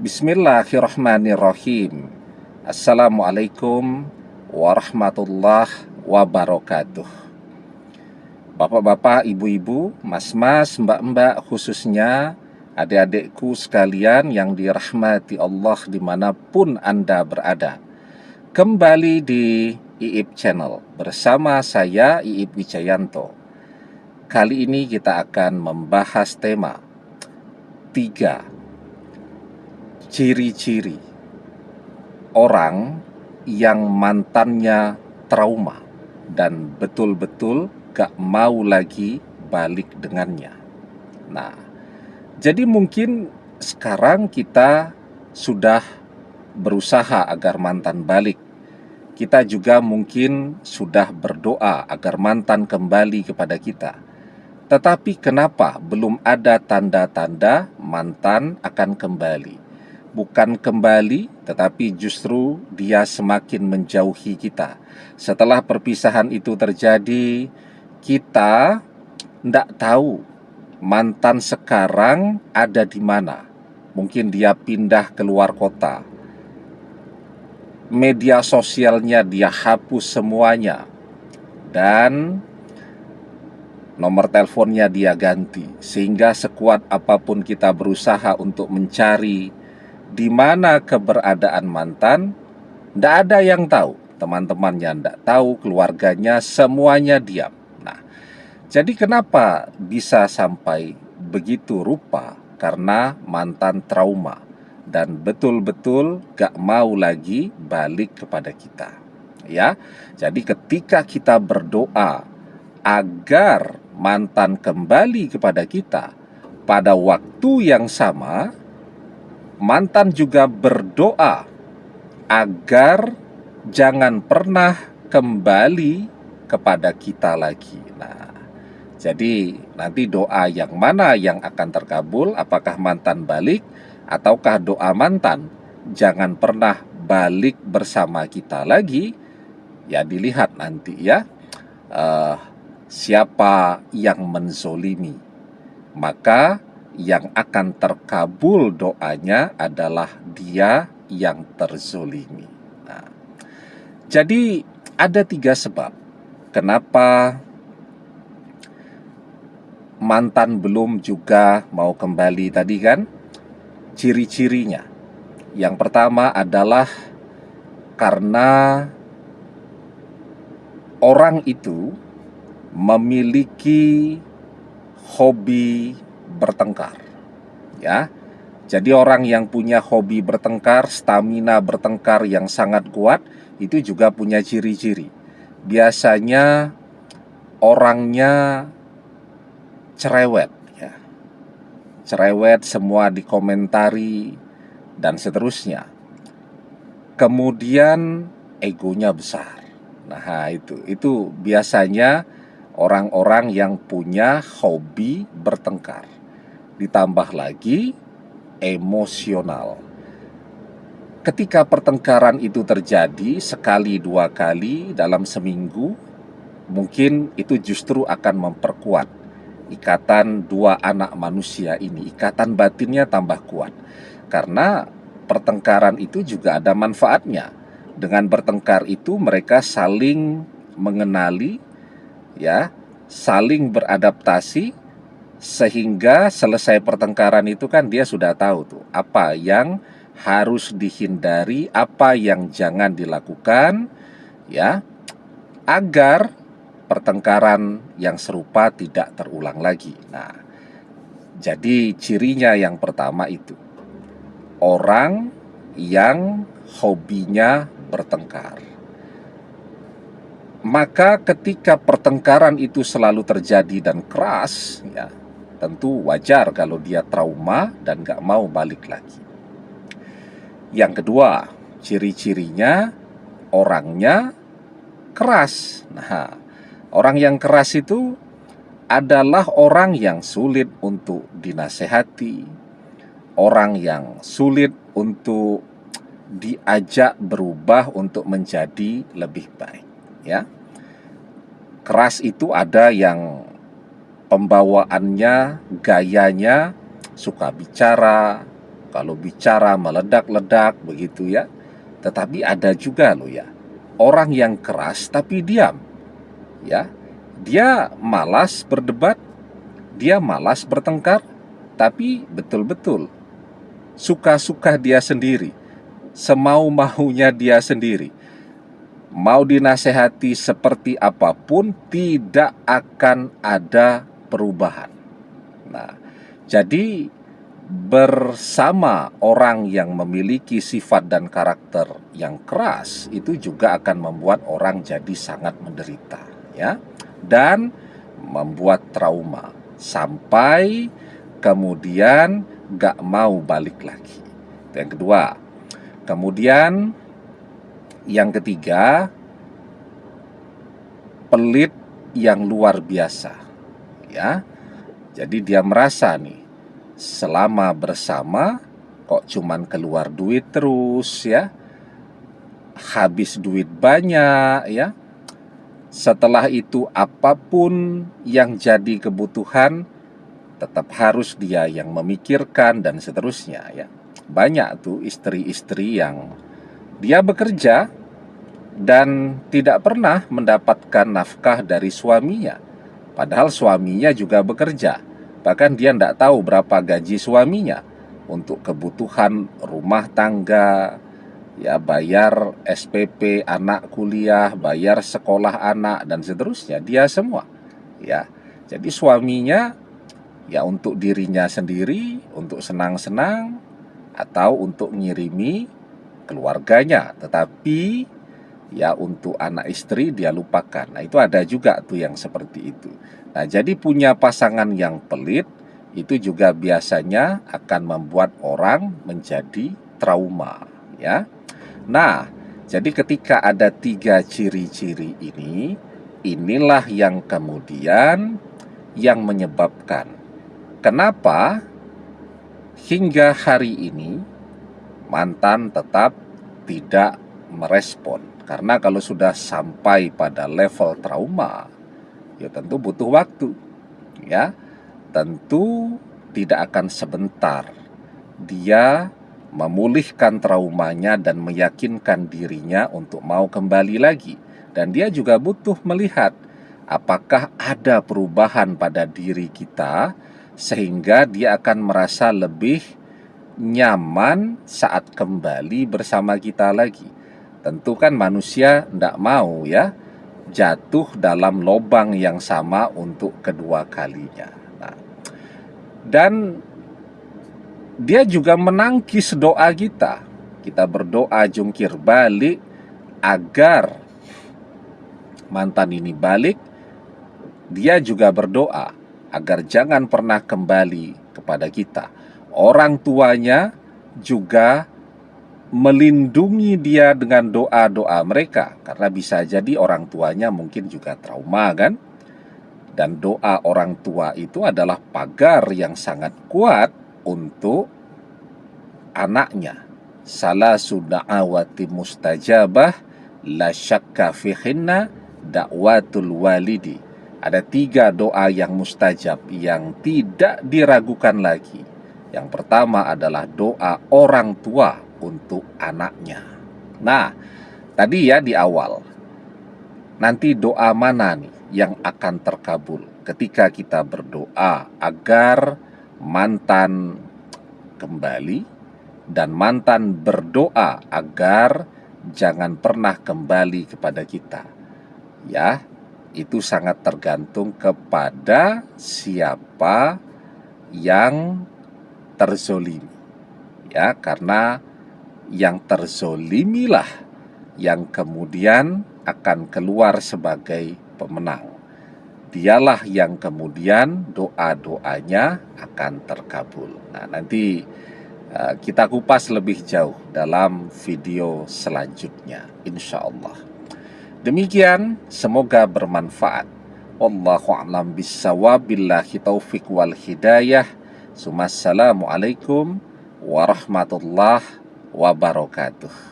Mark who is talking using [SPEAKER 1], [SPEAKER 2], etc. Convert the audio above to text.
[SPEAKER 1] Bismillahirrahmanirrahim. Assalamualaikum warahmatullahi wabarakatuh. Bapak-bapak, ibu-ibu, mas-mas, mbak-mbak, khususnya adik-adikku sekalian yang dirahmati Allah dimanapun Anda berada. Kembali di IIP Channel bersama saya IIP Wijayanto. Kali ini kita akan membahas tema 3 ciri-ciri orang yang mantannya trauma dan betul-betul gak mau lagi balik dengannya. Nah, jadi mungkin sekarang kita sudah berusaha agar mantan balik. Kita juga mungkin sudah berdoa agar mantan kembali kepada kita. Tetapi kenapa belum ada tanda-tanda mantan akan kembali? Bukan kembali, tetapi justru dia semakin menjauhi kita. Setelah perpisahan itu terjadi, kita tidak tahu mantan sekarang ada di mana. Mungkin dia pindah keluar kota. Media sosialnya dia hapus semuanya. Dan nomor teleponnya dia ganti. Sehingga sekuat apapun kita berusaha untuk mencari di mana keberadaan mantan, tidak ada yang tahu. Teman-temannya tidak tahu, keluarganya semuanya diam. Nah, jadi kenapa bisa sampai begitu rupa? Karena mantan trauma dan betul-betul gak mau lagi balik kepada kita. Ya, jadi ketika kita berdoa agar mantan kembali kepada kita, pada waktu yang sama mantan juga berdoa agar jangan pernah kembali kepada kita lagi. Nah, jadi nanti doa yang mana yang akan terkabul? Apakah mantan balik ataukah doa mantan jangan pernah balik bersama kita lagi? Ya dilihat nanti ya. Siapa yang menzolimi, maka yang akan terkabul doanya adalah dia yang terzolimi. Nah, jadi ada 3 sebab kenapa mantan belum juga mau kembali tadi kan. Ciri-cirinya, yang pertama adalah karena orang itu memiliki hobi bertengkar, ya. Jadi orang yang punya hobi bertengkar, stamina bertengkar yang sangat kuat, itu juga punya ciri-ciri. Biasanya orangnya cerewet, ya. Cerewet, semua dikomentari dan seterusnya. Kemudian egonya besar. Nah, itu biasanya orang-orang yang punya hobi bertengkar. Ditambah lagi emosional. Ketika pertengkaran itu terjadi sekali 2 kali dalam seminggu, mungkin itu justru akan memperkuat ikatan 2 anak manusia ini. Ikatan batinnya tambah kuat. Karena pertengkaran itu juga ada manfaatnya. Dengan bertengkar itu mereka saling mengenali, ya, saling beradaptasi, sehingga selesai pertengkaran itu kan dia sudah tahu tuh apa yang harus dihindari, apa yang jangan dilakukan, ya, agar pertengkaran yang serupa tidak terulang lagi. Nah, jadi cirinya yang pertama itu orang yang hobinya bertengkar. Maka ketika pertengkaran itu selalu terjadi dan keras, ya, tentu wajar kalau dia trauma dan gak mau balik lagi. Yang kedua, ciri-cirinya orangnya keras. Nah, orang yang keras itu adalah orang yang sulit untuk dinasehati, orang yang sulit untuk diajak berubah untuk menjadi lebih baik, ya. Keras itu ada yang pembawaannya, gayanya suka bicara, kalau bicara meledak-ledak begitu ya. Tetapi ada juga loh ya, orang yang keras tapi diam. Ya, dia malas berdebat, dia malas bertengkar, tapi betul-betul suka-suka dia sendiri, semau-maunya dia sendiri. Mau dinasehati seperti apapun, tidak akan ada perubahan. Nah, jadi bersama orang yang memiliki sifat dan karakter yang keras itu juga akan membuat orang jadi sangat menderita, ya, dan membuat trauma sampai kemudian gak mau balik lagi. Itu yang kedua. Kemudian yang ketiga, pelit yang luar biasa, ya. Jadi dia merasa nih, selama bersama kok cuman keluar duit terus ya, habis duit banyak ya. Setelah itu apapun yang jadi kebutuhan tetap harus dia yang memikirkan dan seterusnya ya. Banyak tuh istri-istri yang dia bekerja dan tidak pernah mendapatkan nafkah dari suaminya, padahal suaminya juga bekerja. Bahkan dia tidak tahu berapa gaji suaminya untuk kebutuhan rumah tangga, ya, bayar SPP anak kuliah, bayar sekolah anak dan seterusnya, dia semua. Ya, jadi suaminya ya untuk dirinya sendiri, untuk senang-senang atau untuk ngirimi keluarganya, tetapi ya untuk anak istri dia lupakan. Nah, itu ada juga tuh yang seperti itu. Nah, jadi punya pasangan yang pelit itu juga biasanya akan membuat orang menjadi trauma, ya. Nah, jadi ketika ada 3 ciri-ciri ini, inilah yang kemudian yang menyebabkan kenapa hingga hari ini mantan tetap tidak merespon. Karena kalau sudah sampai pada level trauma, ya tentu butuh waktu. Ya, tentu tidak akan sebentar dia memulihkan traumanya dan meyakinkan dirinya untuk mau kembali lagi. Dan dia juga butuh melihat apakah ada perubahan pada diri kita sehingga dia akan merasa lebih nyaman saat kembali bersama kita lagi. Tentu kan manusia tidak mau ya jatuh dalam lubang yang sama untuk kedua kalinya. Nah, dan dia juga menangkis doa kita. Kita berdoa jungkir balik agar mantan ini balik. Dia juga berdoa agar jangan pernah kembali kepada kita. Orang tuanya juga melindungi dia dengan doa-doa mereka, karena bisa jadi orang tuanya mungkin juga trauma kan. Dan doa orang tua itu adalah pagar yang sangat kuat untuk anaknya. Salasu da'awati mustajabah la syakka fihinna da'watul walidi. Ada 3 doa yang mustajab yang tidak diragukan lagi. Yang pertama adalah doa orang tua untuk anaknya. Nah, tadi ya di awal, nanti doa mana nih yang akan terkabul ketika kita berdoa agar mantan kembali, dan mantan berdoa agar jangan pernah kembali kepada kita. Ya, itu sangat tergantung kepada siapa yang terzolimi. Ya, karena yang terzolimilah yang kemudian akan keluar sebagai pemenang. Dialah yang kemudian doa-doanya akan terkabul. Nah, nanti kita kupas lebih jauh dalam video selanjutnya, insya Allah. Demikian, semoga bermanfaat. Wallahu a'lam bissawab, billahi taufiq wal hidayah. Assalamualaikum warahmatullahi wabarakatuh.